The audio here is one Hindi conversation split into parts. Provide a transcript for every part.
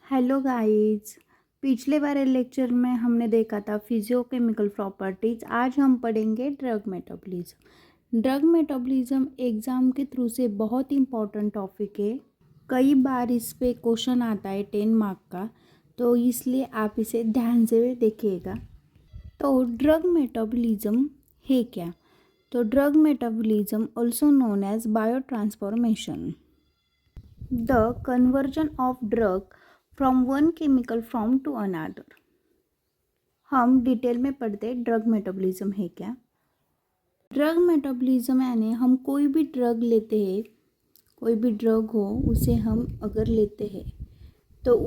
Hello guys. पिछले वाले लेक्चर में हमने देखा था फिजियोकेमिकल प्रॉपर्टीज। आज हम पढ़ेंगे drug metabolism. Drug metabolism exam के थ्रू से बहुत इंपॉर्टेंट टॉपिक है। कई बार इस पे क्वेश्चन आता है 10 मार्क का, तो इसलिए आप इसे ध्यान से देखिएगा। तो ड्रग मेटाबॉलिज्म है क्या? तो drug metabolism also known as biotransformation, the conversion of drug from one chemical form to another. हम डिटेल में पढ़ते हैं ड्रग मेटाबॉलिज्म है क्या। ड्रग मेटाबॉलिज्म यानी हम कोई भी ड्रग लेते हैं, कोई भी ड्रग हो उसे हम अगर लेते हैं तो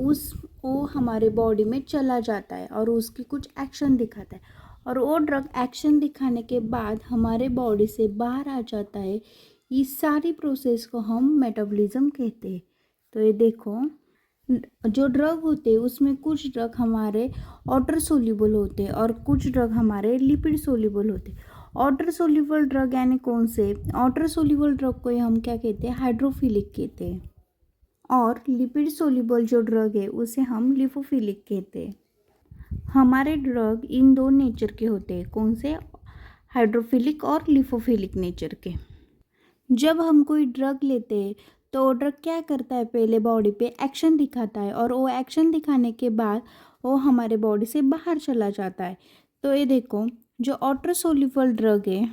वो हमारे बॉडी में चला जाता है और उसकी कुछ एक्शन दिखाता है, और वो ड्रग एक्शन दिखाने के बाद हमारे बॉडी से बाहर आ जाता है। इस सारी प्रोसेस को हम मेटाबॉलिज्म कहते हैं। तो ये देखो, जो ड्रग होते हैं उसमें कुछ ड्रग हमारे वाटर सोल्यूबल होते हैं और कुछ ड्रग हमारे लिपिड सोल्यूबल होते हैं। वाटर सोल्यूबल ड्रग यानी कौन से? वाटर सोल्यूबल ड्रग को हम क्या कहते हैं? हाइड्रोफिलिक कहते हैं। और लिपिड सोल्यूबल जो ड्रग है उसे हम लिपोफिलिक कहते हैं। हमारे ड्रग इन दो नेचर के होते हैं। कौन से? हाइड्रोफिलिक और लिपोफिलिक नेचर के। जब हम कोई ड्रग लेते हैं तो वो ड्रग क्या करता है? पहले बॉडी पे एक्शन दिखाता है, और वो एक्शन दिखाने के बाद वो हमारे बॉडी से बाहर चला जाता है। तो ये देखो, जो वाटर सोल्यूबल ड्रग है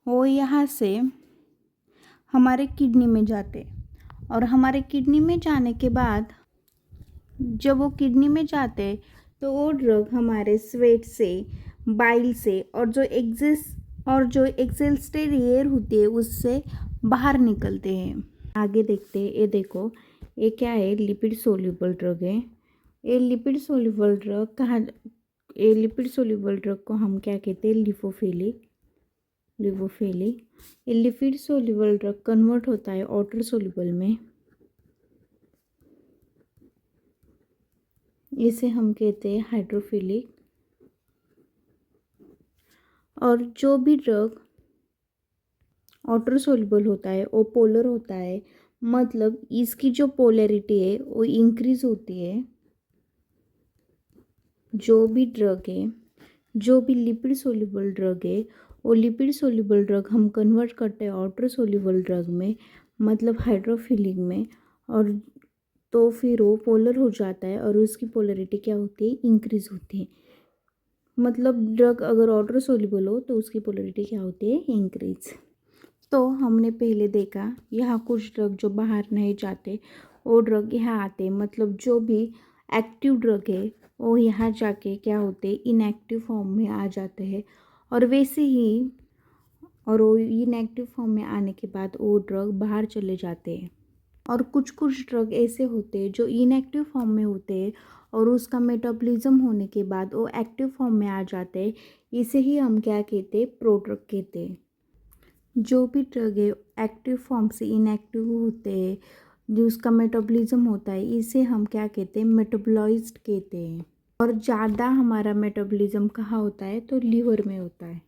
वो यहाँ से हमारे किडनी में जाते हैं, और हमारे किडनी में जाने के बाद जब वो किडनी में जाते हैं तो वो ड्रग हमारे स्वेट से, बाइल से, और जो एक्सेल्स्टेड एयर होती है उससे बाहर निकलते हैं। आगे देखते हैं। ये देखो, ये क्या है? लिपिड सोल्यूबल ड्रग है। ये लिपिड सोल्यूबल ड्रग को हम क्या कहते हैं? लिपोफिलिक। ये लिपिड सोल्यूबल ड्रग कन्वर्ट होता है वाटर सोल्यूबल में, इसे हम कहते हैं हाइड्रोफिलिक। और जो भी ड्रग वाटर सोल्यूबल होता है वो पोलर होता है, मतलब इसकी जो पोलैरिटी है वो इंक्रीज होती है। जो भी ड्रग है, जो भी लिपिड सोल्यूबल ड्रग है, वो लिपिड सोल्यूबल ड्रग हम कन्वर्ट करते हैं वाटर सोल्यूबल ड्रग में, मतलब हाइड्रोफिलिक में। और तो फिर वो पोलर हो जाता है और उसकी पोलैरिटी क्या होती है? इंक्रीज होती है। मतलब ड्रग अगर वाटर सोल्यूबल हो तो उसकी पोलैरिटी क्या होती है? इंक्रीज। तो हमने पहले देखा यहाँ कुछ ड्रग जो बाहर नहीं जाते वो ड्रग यहाँ आते, मतलब जो भी एक्टिव ड्रग है वो यहाँ जाके क्या होते? इनएक्टिव फॉर्म में आ जाते हैं। और वैसे ही वो इनएक्टिव फॉर्म में आने के बाद वो ड्रग बाहर चले जाते हैं। और कुछ ड्रग ऐसे होते हैं जो इनएक्टिव फॉर्म में होते हैं और उसका मेटाबॉलिज्म होने के बाद वो एक्टिव फॉर्म में आ जाते हैं। इसे ही हम क्या कहते हैं? प्रोड्रग कहते हैं। जो भी ड्रग है एक्टिव फॉर्म से इनएक्टिव होते हैं, जो उसका मेटाबॉलिज्म होता है, इसे हम क्या कहते हैं? मेटाबॉलाइज्ड कहते हैं। और ज़्यादा हमारा मेटाबॉलिज्म कहाँ होता है? तो लीवर में होता है।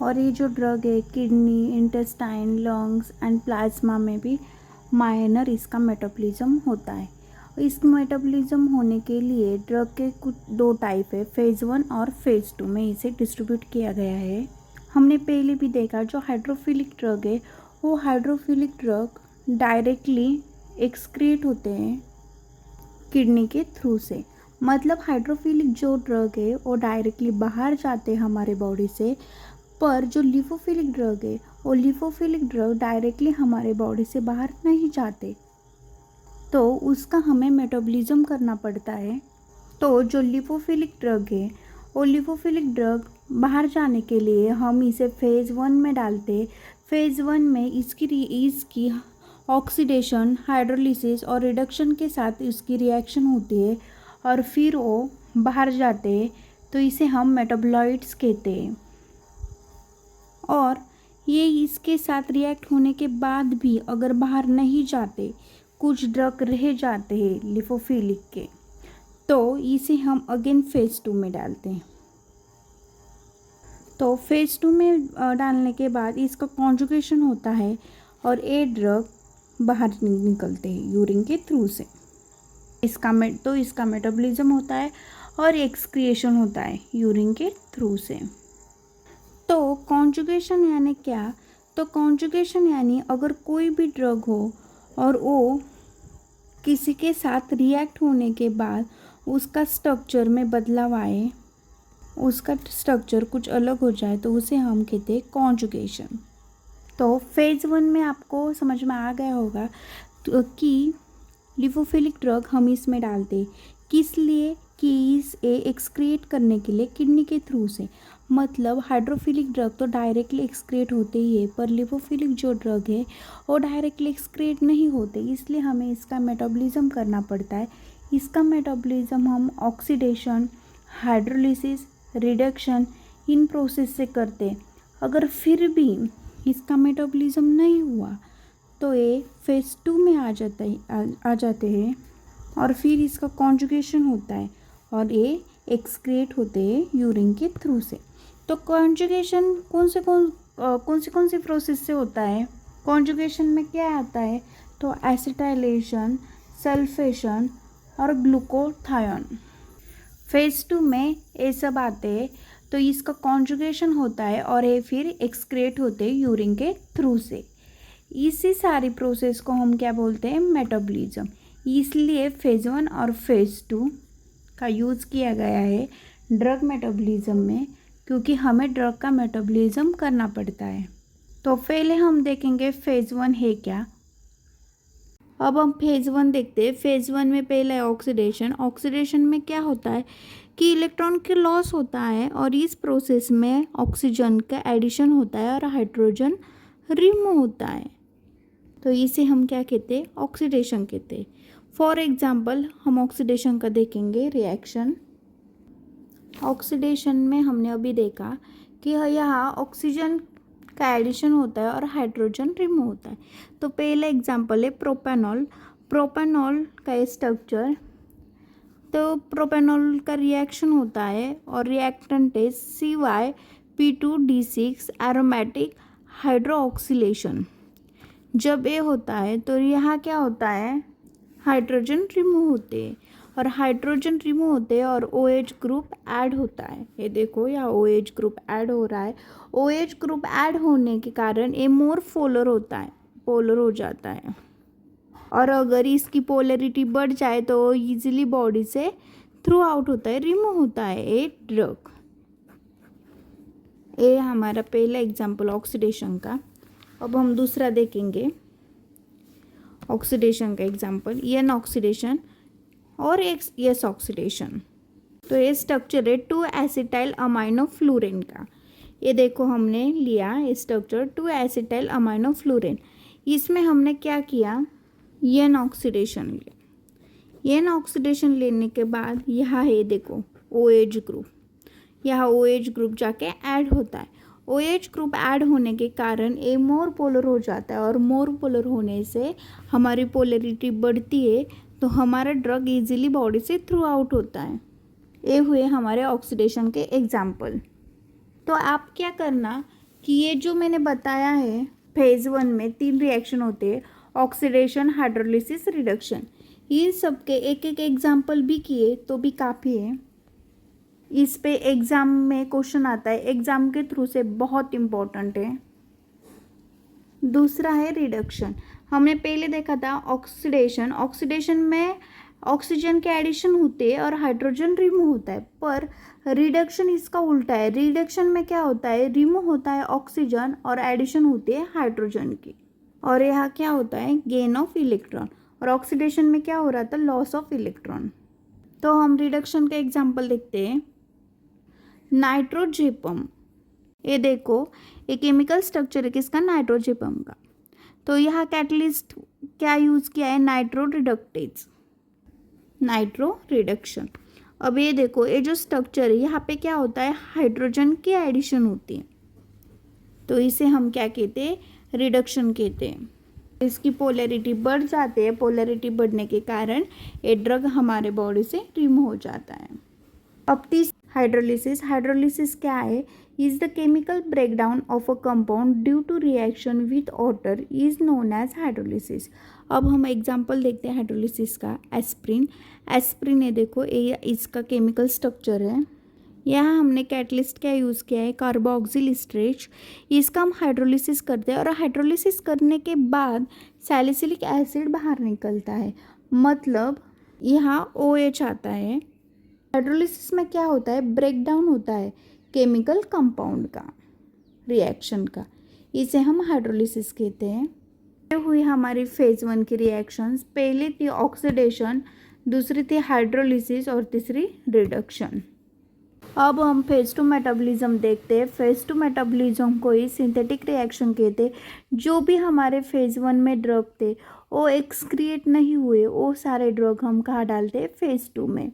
और ये जो ड्रग है kidney, intestine, lungs and plasma में भी माइनर इसका मेटाबॉलिज्म होता है। इस मेटाबॉलिज्म होने के लिए ड्रग के कुछ दो टाइप है, फेज़ 1 और फेज़ 2 में इसे डिस्ट्रीब्यूट किया गया है। हमने पहले भी देखा जो हाइड्रोफिलिक ड्रग है वो हाइड्रोफिलिक ड्रग डायरेक्टली एक्सक्रीट होते हैं किडनी के थ्रू से, मतलब हाइड्रोफिलिक जो ड्रग है वो डायरेक्टली बाहर जाते हैं हमारे बॉडी से। पर जो लिपोफिलिक ड्रग है वो लिपोफिलिक ड्रग डायरेक्टली हमारे बॉडी से बाहर नहीं जाते, तो उसका हमें मेटाबॉलिज्म करना पड़ता है। तो जो लिपोफिलिक ड्रग है वो लिपोफिलिक ड्रग बाहर जाने के लिए हम इसे फेज़ 1 में डालते। फेज़ 1 में इसकी ऑक्सीडेशन, हाइड्रोलिसिस और रिडक्शन के साथ इसकी रिएक्शन होती है और फिर वो बाहर जाते हैं, तो इसे हम मेटाबॉलाइट्स कहते हैं। और ये इसके साथ रिएक्ट होने के बाद भी अगर बाहर नहीं जाते, कुछ ड्रग रह जाते हैं लिपोफिलिक के, तो इसे हम अगेन फेज़ 2 में डालते हैं। तो फेज़ 2 में डालने के बाद इसका कॉन्जुगेशन होता है और ये ड्रग बाहर निकलते हैं यूरिन के थ्रू से। इसका मेटाबॉलिज्म होता है और एक्सक्रिएशन होता है यूरिन के थ्रू से। तो कॉन्जुगेशन यानी क्या? तो कॉन्जुगेशन यानी अगर कोई भी ड्रग हो और वो किसी के साथ रिएक्ट होने के बाद उसका स्ट्रक्चर में बदलाव आए, उसका स्ट्रक्चर कुछ अलग हो जाए, तो उसे हम कहते हैं कॉन्जुगेशन। तो फेज़ 1 में आपको समझ में आ गया होगा कि लिपोफिलिक ड्रग हम इसमें डालते किस लिए? कि इसे एक्सक्रिएट करने के लिए किडनी के थ्रू से। मतलब हाइड्रोफिलिक ड्रग तो डायरेक्टली एक्सक्रिएट होते ही है, पर लिपोफिलिक जो ड्रग है वो डायरेक्टली एक्सक्रिएट नहीं होते, इसलिए हमें इसका मेटाबॉलिज्म करना पड़ता है। इसका मेटाबॉलिज्म हम oxidation, hydrolysis, reduction in process से करते। अगर फिर भी इसका मेटाबॉलिज्म नहीं हुआ तो ये फेज़ 2 में आ जाते हैं और फिर इसका कॉन्जुगेशन होता है और ये एक्सक्रिएट होते हैं यूरिन के थ्रू से। तो कॉन्जुगेशन कौन सी प्रोसेस से होता है? कॉन्जुगेशन में क्या आता है? तो एसिटाइलेशन, सल्फेशन और ग्लूकोथायोन। फेज़ 2 में ये सब आते हैं, तो इसका कॉन्जुगेशन होता है और ये फिर एक्सक्रिएट होते हैं यूरिन के थ्रू से। इसी सारी प्रोसेस को हम क्या बोलते हैं? मेटाबॉलिज्म। इसलिए फेज़ 1 और फेज़ 2 का यूज़ किया गया है ड्रग मेटाबॉलिज्म में, क्योंकि हमें ड्रग का मेटाबॉलिज्म करना पड़ता है। तो पहले हम देखेंगे फेज़ 1 है क्या। अब हम फेज़ 1 देखते हैं। फेज़ 1 में पहला है ऑक्सीडेशन। ऑक्सीडेशन में क्या होता है कि इलेक्ट्रॉन के लॉस होता है और इस प्रोसेस में ऑक्सीजन का एडिशन होता है और हाइड्रोजन रिमूव होता है। तो इसे हम क्या कहते हैं? ऑक्सीडेशन कहते हैं। फॉर एग्जांपल हम ऑक्सीडेशन का देखेंगे रिएक्शन। ऑक्सीडेशन में हमने अभी देखा कि यहाँ ऑक्सीजन का एडिशन होता है और हाइड्रोजन रिमूव होता है। तो पहला एग्जांपल है प्रोपेनॉल। प्रोपेनॉल का स्ट्रक्चर, तो प्रोपेनॉल का रिएक्शन होता है और रिएक्टेंट है CYP2D6 एरोमेटिक हाइड्रोक्सिलेशन। जब ये होता है तो यहाँ क्या होता है? हाइड्रोजन रिमूव होते हैं और हाइड्रोजन रिमूव होते हैं और OH ग्रुप ऐड होता है। ये देखो यहाँ OH ग्रुप ऐड हो रहा है। OH ग्रुप ऐड होने के कारण ये मोर पोलर होता है, पोलर हो जाता है। और अगर इसकी पोलरिटी बढ़ जाए तो इजीली बॉडी से थ्रू आउट होता है, रिमूव होता है ये ड्रग। ये हमारा पहला एग्जाम्पल ऑक्सीडेशन का। अब हम दूसरा देखेंगे ऑक्सीडेशन का एग्जाम्पल, एन ऑक्सीडेशन और एस ऑक्सीडेशन। तो ये स्ट्रक्चर है 2-एसिटाइल अमाइनो फ्लोरीन का। ये देखो हमने लिया स्ट्रक्चर 2-एसिटाइल अमाइनो फ्लोरीन। इसमें हमने क्या किया? एन ऑक्सीडेशन लिया। एन ऑक्सीडेशन लेने के बाद यहाँ है देखो OH ग्रुप, यहाँ OH ग्रुप जाके ऐड होता है। OH ग्रुप ऐड होने के कारण ये मोर पोलर हो जाता है और मोर पोलर होने से हमारी पोलरिटी बढ़ती है, तो हमारा ड्रग इजीली बॉडी से थ्रू आउट होता है। ये हुए हमारे ऑक्सीडेशन के एग्जाम्पल। तो आप क्या करना कि ये जो मैंने बताया है फेज़ 1 में 3 रिएक्शन होते हैं, ऑक्सीडेशन, हाइड्रोलिसिस, रिडक्शन। इन सब के एक एक एग्जाम्पल भी किए तो भी काफ़ी है। इस पे एग्ज़ाम में क्वेश्चन आता है, एग्ज़ाम के थ्रू से बहुत इम्पोर्टेंट है। दूसरा है रिडक्शन। हमने पहले देखा था ऑक्सीडेशन। ऑक्सीडेशन में ऑक्सीजन के एडिशन होते हैं और हाइड्रोजन रिमूव होता है, पर रिडक्शन इसका उल्टा है। रिडक्शन में क्या होता है? रिमूव होता है ऑक्सीजन और एडिशन होती है हाइड्रोजन की, और यहाँ क्या होता है? Gain of electron. और ऑक्सीडेशन में क्या हो रहा था? Loss of electron. तो हम रिडक्शन का एग्जाम्पल देखते हैं। नाइट्रोजेपम, ये देखो ये केमिकल स्ट्रक्चर है किसका? नाइट्रोजेपम का। तो यहाँ कैटलिस्ट क्या यूज़ किया है? Nitro reductase, nitro reduction. अब ये देखो ये जो स्ट्रक्चर है यहाँ पे क्या होता है? हाइड्रोजन की एडिशन होती है, तो इसे हम क्या कहते हैं? रिडक्शन कहते हैं। इसकी पोलैरिटी बढ़ जाती है, पोलैरिटी बढ़ने के कारण ये ड्रग हमारे बॉडी से रिमूव हो जाता है। अब हाइड्रोलिसिस क्या है? Is the chemical breakdown of a compound due to reaction with water is known as hydrolysis. अब हम एग्जांपल देखते हैं हाइड्रोलिसिस का। एस्प्रिन है, देखो ये इसका केमिकल स्ट्रक्चर है। यहाँ हमने कैटलिस्ट क्या यूज़ किया है? Carboxyl stretch. इसका हम हाइड्रोलिसिस करते हैं और हाइड्रोलिसिस करने के बाद सैलिसिलिक एसिड बाहर निकलता है, मतलब यहाँ OH आता है। हाइड्रोलिसिस में क्या होता है? ब्रेकडाउन होता है केमिकल कंपाउंड का, रिएक्शन का, इसे हम हाइड्रोलिसिस कहते हैं। ये हुई हमारी फेज 1 की रिएक्शंस। पहली थी ऑक्सीडेशन, दूसरी थी हाइड्रोलिसिस और तीसरी रिडक्शन। अब हम फेज 2 मेटाबॉलिज्म देखते हैं। फेज 2 मेटाबॉलिज्म को ही सिंथेटिक रिएक्शन कहते हैं। जो भी हमारे फेज 1 में ड्रग थे वो एक्सक्रिएट नहीं हुए, वो सारे ड्रग हम कहाँ डालते हैं? फेज 2 में।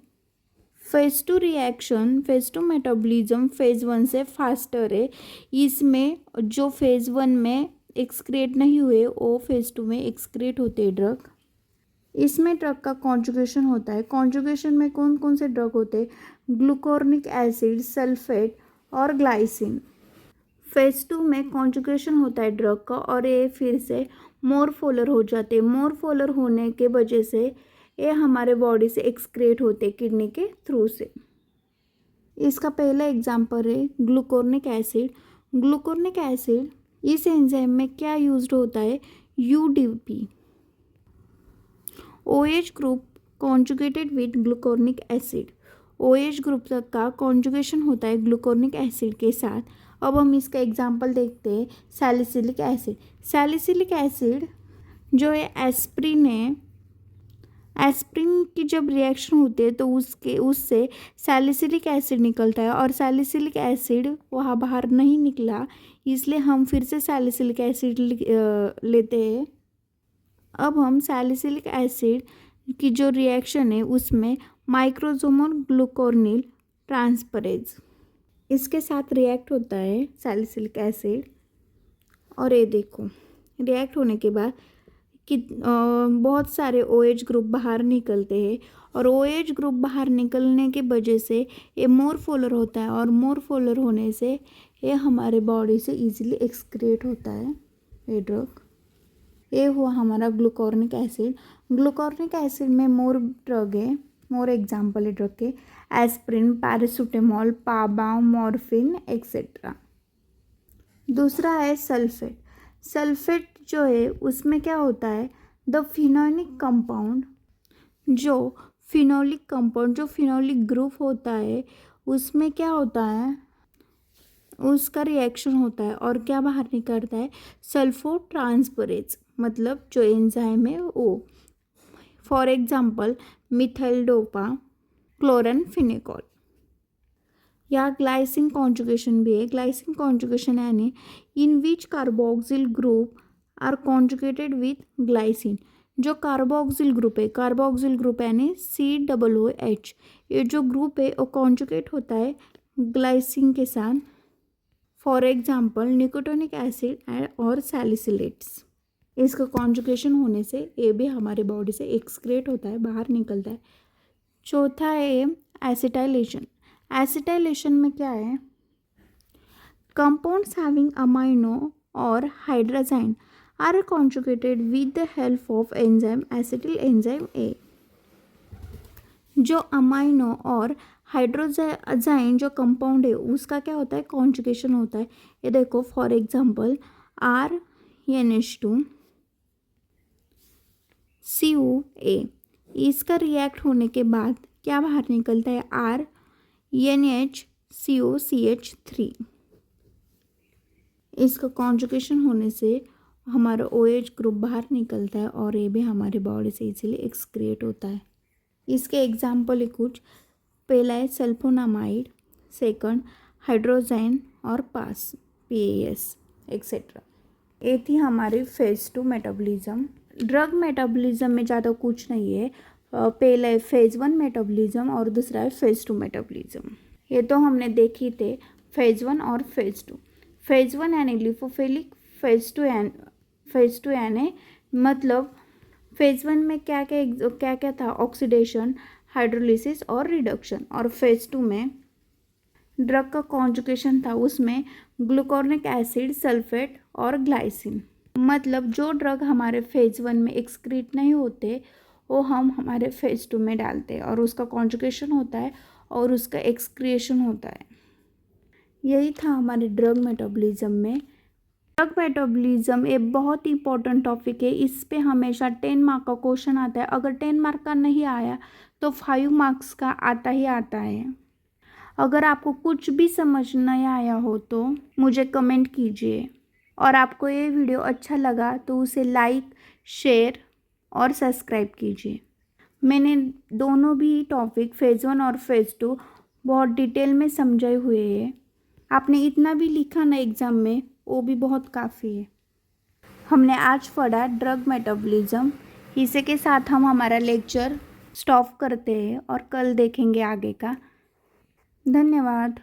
Phase 2 reaction, phase 2 metabolism phase 1 से फास्टर है। इसमें जो फेज 1 में एक्सक्रिएट नहीं हुए वो फेज 2 में एक्सक्रिएट होते हैं ड्रग। इसमें ड्रग का कॉन्जुगेशन होता है। कॉन्जुगेशन में कौन कौन से ड्रग होते हैं? ग्लूकोर्निक एसिड, सल्फेट और ग्लाइसिन। फेज 2 में कॉन्जुगेशन होता है ड्रग का और ये फिर से मोरफोलर हो जाते हैं। मोरफोलर होने के वजह से ये हमारे बॉडी से एक्सक्रिएट होते हैं किडनी के थ्रू से। इसका पहला एग्जाम्पल है ग्लूकोर्निक एसिड। ग्लूकोर्निक एसिड इस एंजाइम में क्या यूज्ड होता है? UDP, OH group conjugated with glucuronic acid. OH group तक का कॉन्जुगेशन होता है ग्लूकोर्निक एसिड के साथ। अब हम इसका एग्जांपल देखते हैं सैलिसिलिक एसिड। सैलिसिलिक एसिड जो है एस्प्रिन है, एस्प्रिन की जब रिएक्शन होती है तो उससे सैलिसिलिक एसिड निकलता है और सैलिसिलिक एसिड वहाँ बाहर नहीं निकला, इसलिए हम फिर से सैलिसिलिक एसिड लेते हैं। अब हम सैलिसिलिक एसिड की जो रिएक्शन है उसमें माइक्रोजोमल ग्लूकोर्निल ट्रांसफरेज इसके साथ रिएक्ट होता है सैलिसिलिक एसिड। और ये देखो रिएक्ट होने के बाद कि बहुत सारे OH ग्रुप बाहर निकलते हैं और OH ग्रुप बाहर निकलने के वजह से ये मोरफोलर होता है और मोरफोलर होने से ये हमारे बॉडी से इजीली एक्सक्रिएट होता है ये ड्रग। ये हुआ हमारा ग्लूकोर्निक एसिड। ग्लूकोर्निक एसिड में मोर ड्रग है, मोर एग्जाम्पल है ड्रग के, एस्प्रिन, पैरासीटामोल, पाबा, मॉर्फिन एक्सेट्रा। दूसरा है सल्फेट। सल्फेट जो है उसमें क्या होता है? द फिनोलिक कंपाउंड, जो फिनोलिक ग्रुप होता है उसमें क्या होता है? उसका रिएक्शन होता है और क्या बाहर निकलता है? सल्फो ट्रांसफरेज, मतलब जो एंजाइम है वो। For example methyl dopa, chloramphenicol. या ग्लाइसिन कॉन्जुगेशन भी है। ग्लाइसिन कॉन्जुगेशन यानी in which carboxyl group are conjugated with glycine. जो कार्बोक्सिल ग्रुप यानी COOH, ये जो ग्रुप है वो कॉन्जुगेट होता है ग्लाइसिन के साथ। फॉर एग्जाम्पल निकोटोनिक एसिड और सैलिसिलेट्स। इसका कॉन्जुगेशन होने से ये भी हमारे बॉडी से एक्सक्रिएट होता है, बाहर निकलता है। चौथा है एसिटाइलेशन। एसिटाइलेशन में क्या है? कंपाउंड्स हैविंग अमाइनो और hydrazine are conjugated with the help of enzyme acetyl enzyme A। जो अमाइनो और हाइड्रोजाइन जो कंपाउंड है उसका क्या होता है? कॉन्जुगेशन होता है। ये देखो फॉर एग्जांपल RNH2 COA, इसका रिएक्ट होने के बाद क्या बाहर निकलता है? RNHCOCH3। इसका कॉन्जुगेशन होने से हमारा OH ग्रुप बाहर निकलता है और ये भी हमारे बॉडी से इजीली एक्सक्रिएट होता है। इसके एग्जाम्पल है कुछ। पहला है सल्फोनामाइड, सेकंड हाइड्रोजाइन और PAS एक्सेट्रा। ये थी हमारी फेज 2 मेटाबॉलिज्म। ड्रग मेटाबॉलिज्म में ज़्यादा कुछ नहीं है। पहला है फेज 1 मेटाबॉलिज्म और दूसरा है फेज 2 मेटाबॉलिज्म। ये तो हमने देखी थे फेज 1 और फेज 2। फेज 1 यानी लिपोफिलिक, फेज 2 यानी मतलब फेज 1 में क्या क्या था? ऑक्सीडेशन, हाइड्रोलिसिस और रिडक्शन। और फेज 2 में ड्रग का कॉन्जुगेशन था उसमें ग्लूकोनिक एसिड, सल्फेट और ग्लाइसिन। मतलब जो ड्रग हमारे फेज 1 में एक्सक्रीट नहीं होते वो हम हमारे फेज 2 में डालते हैं और उसका कॉन्जुगेशन होता है और उसका एक्सक्रिएशन होता है। यही था हमारे ड्रग मेटाबॉलिज्म में। ड्रग मेटाबॉलिज्म एक बहुत इंपॉर्टेंट टॉपिक है। इस पे हमेशा 10 मार्क का क्वेश्चन आता है। अगर 10 मार्क का नहीं आया तो 5 मार्क्स का आता ही आता है। अगर आपको कुछ भी समझ नहीं आया हो तो मुझे कमेंट कीजिए, और आपको ये वीडियो अच्छा लगा तो उसे लाइक, शेयर और सब्सक्राइब कीजिए। मैंने दोनों भी टॉपिक फेज़ 1 और फेज़ 2 बहुत डिटेल में समझाए हुए हैं। आपने इतना भी लिखा ना एग्ज़ाम में, वो भी बहुत काफ़ी है। हमने आज पढ़ा ड्रग मेटाबॉलिज्म। इसी के साथ हम हमारा लेक्चर स्टॉप करते हैं और कल देखेंगे आगे का। धन्यवाद।